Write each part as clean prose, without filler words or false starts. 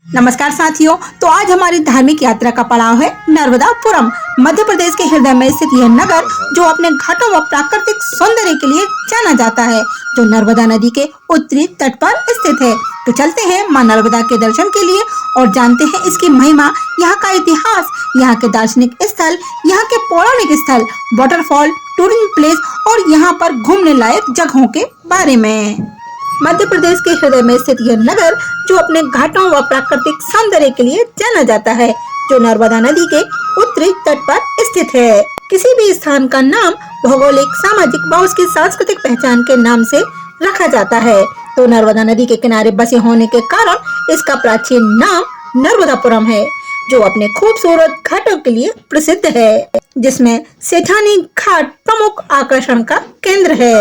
नमस्कार साथियों, तो आज हमारी धार्मिक यात्रा का पड़ाव है नर्मदापुरम। मध्य प्रदेश के हृदय में स्थित यह नगर जो अपने घाटों व प्राकृतिक सौंदर्य के लिए जाना जाता है, जो नर्मदा नदी के उत्तरी तट पर स्थित है। तो चलते हैं मां नर्मदा के दर्शन के लिए और जानते हैं इसकी महिमा, यहाँ का इतिहास, यहाँ के दार्शनिक स्थल, यहाँ के पौराणिक स्थल, वाटरफॉल, टूरिज्म प्लेस और यहाँ पर घूमने लायक जगहों के बारे में। मध्य प्रदेश के हृदय में स्थित यह नगर जो अपने घाटों व प्राकृतिक सौंदर्य के लिए जाना जाता है, जो नर्मदा नदी के उत्तरी तट पर स्थित है। किसी भी स्थान का नाम भौगोलिक, सामाजिक व उसकी सांस्कृतिक पहचान के नाम से रखा जाता है। तो नर्मदा नदी के किनारे बसे होने के कारण इसका प्राचीन नाम नर्मदापुरम है, जो अपने खूबसूरत घाटों के लिए प्रसिद्ध है, जिसमें सेठानी घाट प्रमुख आकर्षण का केंद्र है।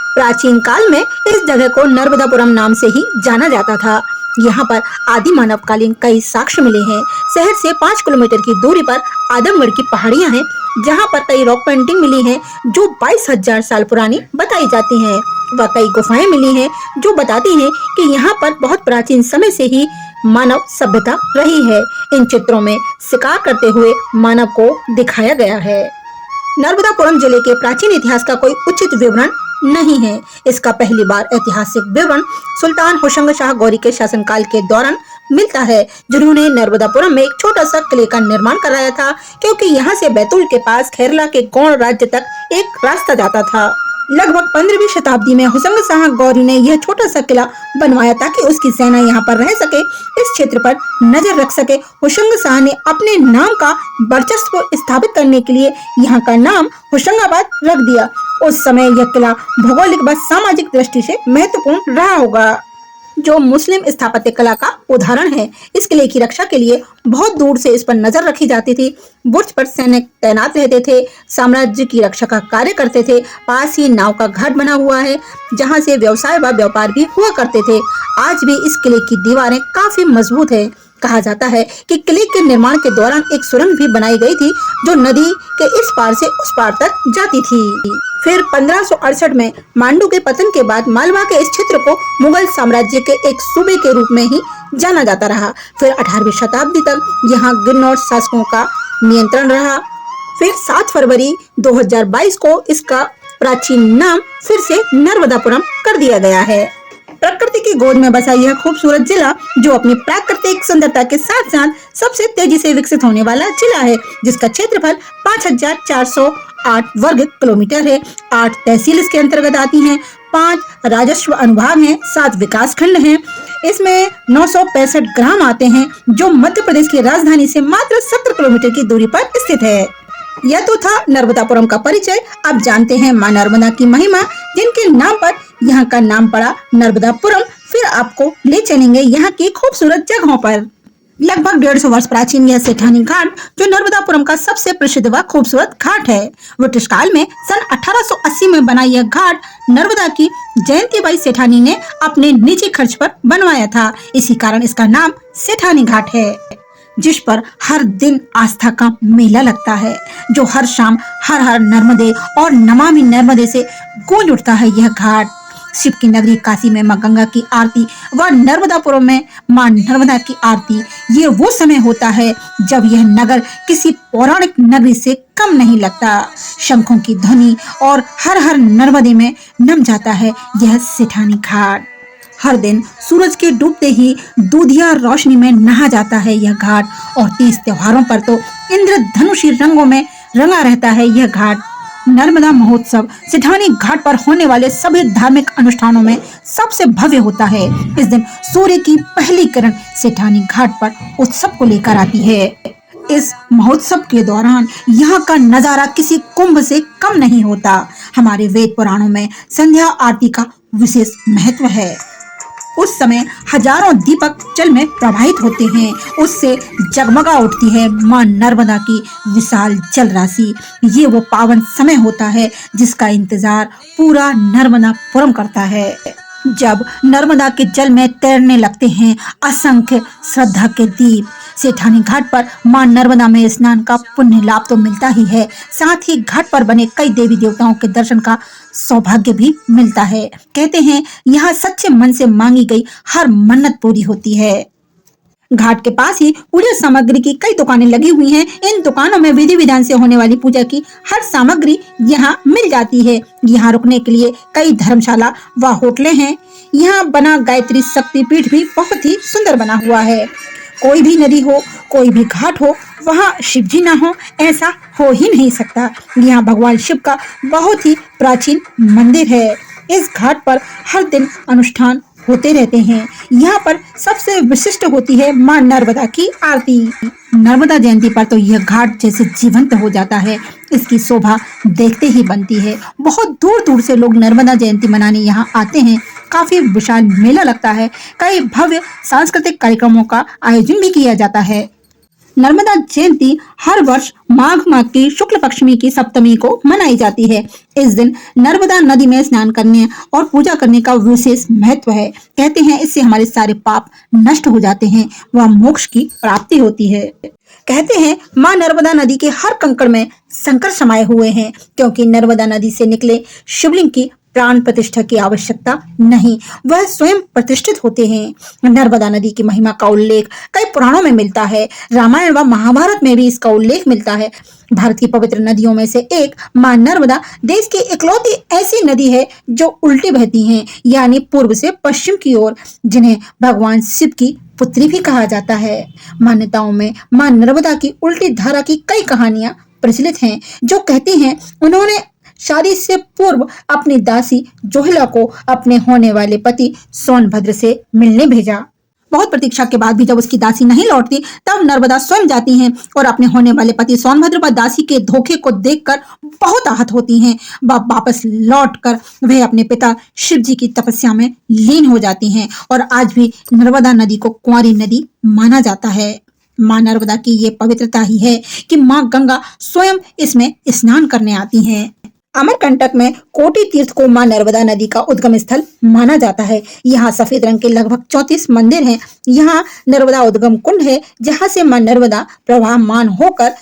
प्राचीन काल में इस जगह को नर्मदापुरम नाम से ही जाना जाता था। यहाँ पर आदि मानवकालीन कई साक्ष्य मिले हैं। शहर से 5 किलोमीटर की दूरी पर आदमगढ़ की पहाड़ियाँ हैं, जहाँ पर कई रॉक पेंटिंग मिली हैं जो 22,000 साल पुरानी बताई जाती हैं। व कई गुफाएं मिली हैं जो बताती हैं कि यहाँ पर बहुत प्राचीन समय से ही मानव सभ्यता रही है। इन चित्रों में शिकार करते हुए मानव को दिखाया गया है। नर्मदापुरम जिले के प्राचीन इतिहास का कोई उचित विवरण नहीं है। इसका पहली बार ऐतिहासिक विवरण सुल्तान होशंग शाह गौरी के शासनकाल के दौरान मिलता है, जिन्होंने नर्मदापुरम में एक छोटा सा किले का निर्माण कराया था, क्योंकि यहाँ से बैतूल के पास केरला के गौड़ राज्य तक एक रास्ता जाता था। लगभग 15वीं शताब्दी में होशंग शाह गौरी ने यह छोटा सा किला बनवाया ताकि उसकी सेना यहाँ पर रह सके, इस क्षेत्र पर नजर रख सके। होशंग शाह ने अपने नाम का वर्चस्व स्थापित करने के लिए यहाँ का नाम होशंगाबाद रख दिया। उस समय यह किला भौगोलिक व सामाजिक दृष्टि से महत्वपूर्ण रहा होगा, जो मुस्लिम स्थापत्य कला का उदाहरण है। इस किले की रक्षा के लिए बहुत दूर से इस पर नजर रखी जाती थी। बुर्ज पर सैनिक तैनात रहते थे, साम्राज्य की रक्षा का कार्य करते थे। पास ही नाव का घाट बना हुआ है, जहां से व्यवसाय व व्यापार भी हुआ करते थे। आज भी इस किले की दीवारें काफी मजबूत है। कहा जाता है कि किले के निर्माण के दौरान एक सुरंग भी बनाई गई थी, जो नदी के इस पार से उस पार तक जाती थी। फिर 1568 में मांडू के पतन के बाद मालवा के इस क्षेत्र को मुगल साम्राज्य के एक सूबे के रूप में ही जाना जाता रहा। फिर 18वीं शताब्दी तक यहाँ गिरनौर शासकों का नियंत्रण रहा। फिर 7 फरवरी 2022 को इसका प्राचीन नाम फिर से नर्मदापुरम कर दिया गया है। प्रकृति की गोद में बसा यह खूबसूरत जिला, जो अपनी प्राकृतिक सुंदरता के साथ साथ सबसे तेजी से विकसित होने वाला जिला है, जिसका क्षेत्रफल 5,408 वर्ग किलोमीटर है। 8 तहसील इसके अंतर्गत आती हैं, 5 राजस्व अनुभाग हैं, 7 विकास खंड हैं। इसमें 965 ग्राम आते हैं, जो मध्य प्रदेश की राजधानी से मात्र 70 किलोमीटर की दूरी पर स्थित है। यह तो था नर्मदापुरम का परिचय। अब जानते हैं मां नर्मदा की महिमा, जिनके नाम पर यहाँ का नाम पड़ा नर्मदापुरम। फिर आपको ले चलेंगे यहाँ की खूबसूरत जगहों पर। लगभग 150 वर्ष प्राचीन यह सेठानी घाट, जो नर्मदापुरम का सबसे प्रसिद्ध व खूबसूरत घाट है। ब्रिटिश काल में सन 1880 में बना यह घाट नर्मदा की जयंतीबाई सेठानी ने अपने निजी खर्च पर बनवाया था। इसी कारण इसका नाम सेठानी घाट है, जिस पर हर दिन आस्था का मेला लगता है, जो हर शाम हर हर नर्मदे और नमामि नर्मदे से गूंज उठता है। यह घाट शिव की नगरी काशी में मां गंगा की आरती व नर्मदापुरम में मां नर्मदा की आरती, ये वो समय होता है जब यह नगर किसी पौराणिक नगरी से कम नहीं लगता। शंखों की ध्वनि और हर हर नर्मदे में नम जाता है यह सेठानी घाट। हर दिन सूरज के डूबते ही दूधिया रोशनी में नहा जाता है यह घाट, और 30 त्योहारों पर तो इंद्रधनुषी रंगों में रंगा रहता है यह घाट। नर्मदा महोत्सव सेठानी घाट पर होने वाले सभी धार्मिक अनुष्ठानों में सबसे भव्य होता है। इस दिन सूर्य की पहली किरण सेठानी घाट पर उत्सव को लेकर आती है। इस महोत्सव के दौरान यहाँ का नजारा किसी कुंभ से कम नहीं होता। हमारे वेद पुराणों में संध्या आरती का विशेष महत्व है। उस समय हजारों दीपक जल में प्रवाहित होते हैं, उससे जगमगा उठती है मां नर्मदा की विशाल जल राशि। ये वो पावन समय होता है जिसका इंतजार पूरा नर्मदापुरम करता है। जब नर्मदा के जल में तैरने लगते हैं असंख्य श्रद्धा के दीप। सेठानी घाट पर मां नर्मदा में स्नान का पुण्य लाभ तो मिलता ही है, साथ ही घाट पर बने कई देवी देवताओं के दर्शन का सौभाग्य भी मिलता है। कहते हैं यहाँ सच्चे मन से मांगी गई हर मन्नत पूरी होती है। घाट के पास ही पूजा सामग्री की कई दुकानें लगी हुई हैं। इन दुकानों में विधि विधान से होने वाली पूजा की हर सामग्री यहाँ मिल जाती है। यहाँ रुकने के लिए कई धर्मशाला व होटलें हैं। यहाँ बना गायत्री शक्ति पीठ भी बहुत ही सुंदर बना हुआ है। कोई भी नदी हो, कोई भी घाट हो, वहाँ शिव जी ना हो, ऐसा हो ही नहीं सकता। यहाँ भगवान शिव का बहुत ही प्राचीन मंदिर है। इस घाट पर हर दिन अनुष्ठान होते रहते हैं। यहाँ पर सबसे विशिष्ट होती है माँ नर्मदा की आरती। नर्मदा जयंती पर तो यह घाट जैसे जीवंत हो जाता है। इसकी शोभा देखते ही बनती है। बहुत दूर दूर से लोग नर्मदा जयंती मनाने यहाँ आते हैं। काफी विशाल मेला लगता है। कई भव्य सांस्कृतिक कार्यक्रमों का आयोजन भी किया जाता है। नर्मदा जयंती हर वर्ष माघ माह की शुक्ल पक्षमी की सप्तमी को मनाई जाती है। इस दिन नर्मदा नदी में स्नान करने और पूजा करने का विशेष महत्व है। कहते हैं इससे हमारे सारे पाप नष्ट हो जाते हैं व मोक्ष की प्राप्ति होती है। कहते हैं माँ नर्मदा नदी के हर कंकड़ में शंकर समाये हुए हैं, क्योंकि नर्मदा नदी से निकले शिवलिंग की प्राण प्रतिष्ठा की आवश्यकता नहीं, वह स्वयं प्रतिष्ठित होते हैं। नर्मदा नदी की महिमा का उल्लेख कई पुराणों में मिलता है। रामायण व महाभारत में भी इसका उल्लेख मिलता है। भारत की पवित्र नदियों में से एक मां नर्मदा देश की इकलौती ऐसी नदी है जो उल्टी बहती हैं, यानी पूर्व से पश्चिम की ओर, जिन्हें भगवान शिव की पुत्री भी कहा जाता है। मान्यताओं में मां नर्मदा की उल्टी धारा की कई कहानियां प्रचलित हैं, जो कहती हैं उन्होंने शादी से पूर्व अपनी दासी जोहिला को अपने होने वाले पति सोनभद्र से मिलने भेजा। बहुत प्रतीक्षा के बाद भी जब उसकी दासी नहीं लौटती, तब नर्मदा स्वयं जाती हैं और अपने होने वाले पति सोनभद्र व दासी के धोखे को देखकर बहुत आहत होती हैं। वापस लौटकर वे अपने पिता शिव जी की तपस्या में लीन हो जाती हैं और आज भी नर्मदा नदी को कुंवारी नदी माना जाता है। माँ नर्मदा की ये पवित्रता ही है कि माँ गंगा स्वयं इसमें स्नान करने आती हैं। अमरकंटक में कोटि तीर्थ को मां नर्मदा नदी का उद्गम स्थल माना जाता है। यहाँ सफेद रंग के लगभग 34 मंदिर हैं। यहाँ नर्मदा उद्गम कुंड है, जहाँ से मां नर्मदा प्रवाहमान होकर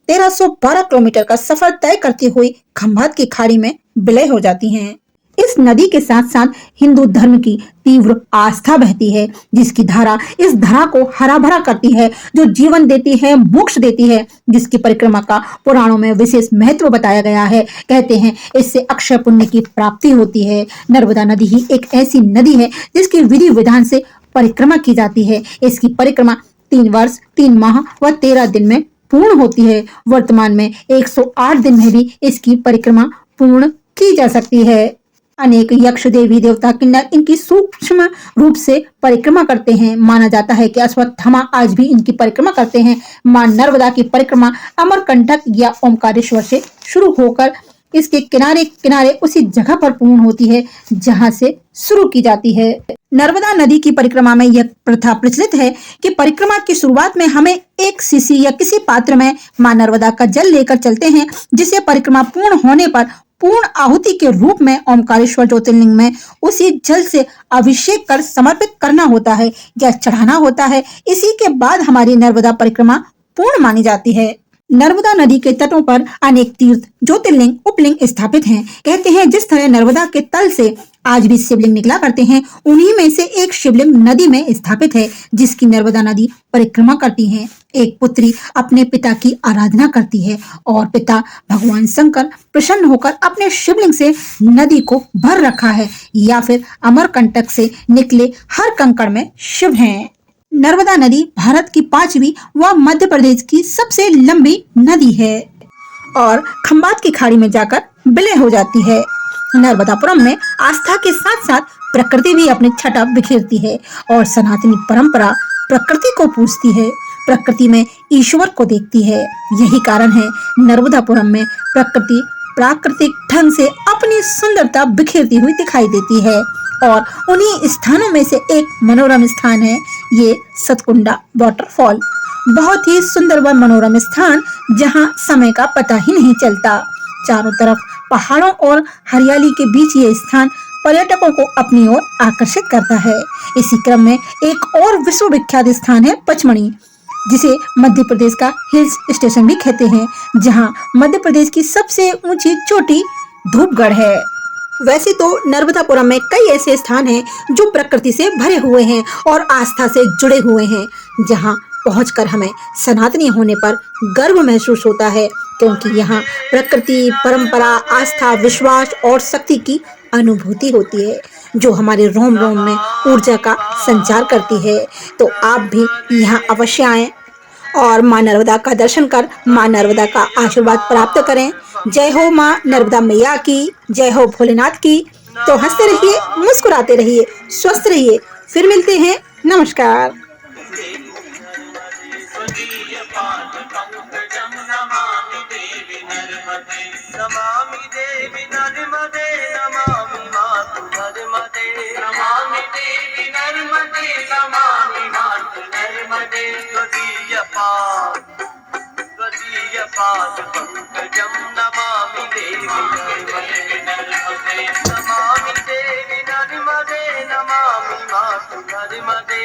1312 किलोमीटर का सफर तय करती हुई खंभात की खाड़ी में विलय हो जाती हैं। इस नदी के साथ साथ हिंदू धर्म की तीव्र आस्था बहती है, जिसकी धारा इस धरा को हरा भरा करती है, जो जीवन देती है, मोक्ष देती है, जिसकी परिक्रमा का पुराणों में विशेष महत्व बताया गया है। कहते हैं इससे अक्षय पुण्य की प्राप्ति होती है। नर्मदा नदी ही एक ऐसी नदी है जिसकी विधि विधान से परिक्रमा की जाती है। इसकी परिक्रमा 3 वर्ष 3 माह व 13 दिन में पूर्ण होती है। वर्तमान में 108 दिन में भी इसकी परिक्रमा पूर्ण की जा सकती है। अनेक यक्ष देवी देवता किन्नर इनकी सूक्ष्म रूप से परिक्रमा करते हैं। माना जाता है कि अश्वत्थामा आज भी इनकी परिक्रमा करते हैं। मां नर्मदा की परिक्रमा अमरकंटक या ओमकारेश्वर से शुरू होकर इसके किनारे किनारे उसी जगह पर पूर्ण होती है जहां से शुरू की जाती है। नर्मदा नदी की परिक्रमा में यह प्रथा प्रचलित है कि परिक्रमा की शुरुआत में हमें एक सीसी या किसी पात्र में मां नर्मदा का जल लेकर चलते हैं, जिसे परिक्रमा पूर्ण होने पर पूर्ण आहुति के रूप में ओमकारेश्वर ज्योतिर्लिंग में उसी जल से अभिषेक कर समर्पित करना होता है या चढ़ाना होता है। इसी के बाद हमारी नर्मदा परिक्रमा पूर्ण मानी जाती है। नर्मदा नदी के तटों पर अनेक तीर्थ ज्योतिर्लिंग उपलिंग स्थापित हैं। कहते हैं जिस तरह नर्मदा के तल से आज भी शिवलिंग निकला करते हैं, उन्हीं में से एक शिवलिंग नदी में स्थापित है, जिसकी नर्मदा नदी परिक्रमा करती है। एक पुत्री अपने पिता की आराधना करती है और पिता भगवान शंकर प्रसन्न होकर अपने शिवलिंग से नदी को भर रखा है, या फिर अमरकंटक से निकले हर कंकड़ में शिव हैं। नर्मदा नदी भारत की 5वीं व मध्य प्रदेश की सबसे लंबी नदी है और खंबात की खाड़ी में जाकर विलय हो जाती है। नर्मदापुरम में आस्था के साथ साथ प्रकृति भी अपनी छटा बिखेरती है और सनातनी परंपरा प्रकृति को पूजती है, प्रकृति में ईश्वर को देखती है। यही कारण है नर्मदापुरम में प्रकृति प्राकृतिक ढंग से अपनी सुंदरता बिखेरती हुई दिखाई देती है और उन्हीं स्थानों में से एक मनोरम स्थान है ये सतकुंडा वाटरफॉल। बहुत ही सुंदर व मनोरम स्थान जहां समय का पता ही नहीं चलता। चारों तरफ पहाड़ों और हरियाली के बीच ये स्थान पर्यटकों को अपनी ओर आकर्षित करता है। इसी क्रम में एक और विश्व विख्यात स्थान है पचमढ़ी, जिसे मध्य प्रदेश का हिल्स स्टेशन भी कहते हैं, जहां मध्य प्रदेश की सबसे ऊंची चोटी धूपगढ़ है। वैसे तो नर्मदापुरम में कई ऐसे स्थान हैं जो प्रकृति से भरे हुए हैं और आस्था से जुड़े हुए हैं, जहां पहुंचकर हमें सनातनी होने पर गर्व महसूस होता है, क्योंकि यहाँ प्रकृति, परंपरा, आस्था, विश्वास और शक्ति की अनुभूति होती है, जो हमारे रोम रोम में ऊर्जा का संचार करती है। तो आप भी यहाँ अवश्य आएं और माँ नर्मदा का दर्शन कर माँ नर्मदा का आशीर्वाद प्राप्त करें। जय हो माँ नर्मदा मैया की, जय हो भोलेनाथ की। तो हंसते रहिए, मुस्कुराते रहिए, स्वस्थ रहिए। फिर मिलते हैं। नमस्कार। नमामि देवी नर्मदे नमामि देवी नर्मदे नमामि मातु नर्मदे नमामि देवी नर्मदे नमामि मातु नर्मदे त्वदीयपाद पंकजं नमामि देवी नर्मदे नमामि देवी नर्मदे नमामि मातु नर्मदे।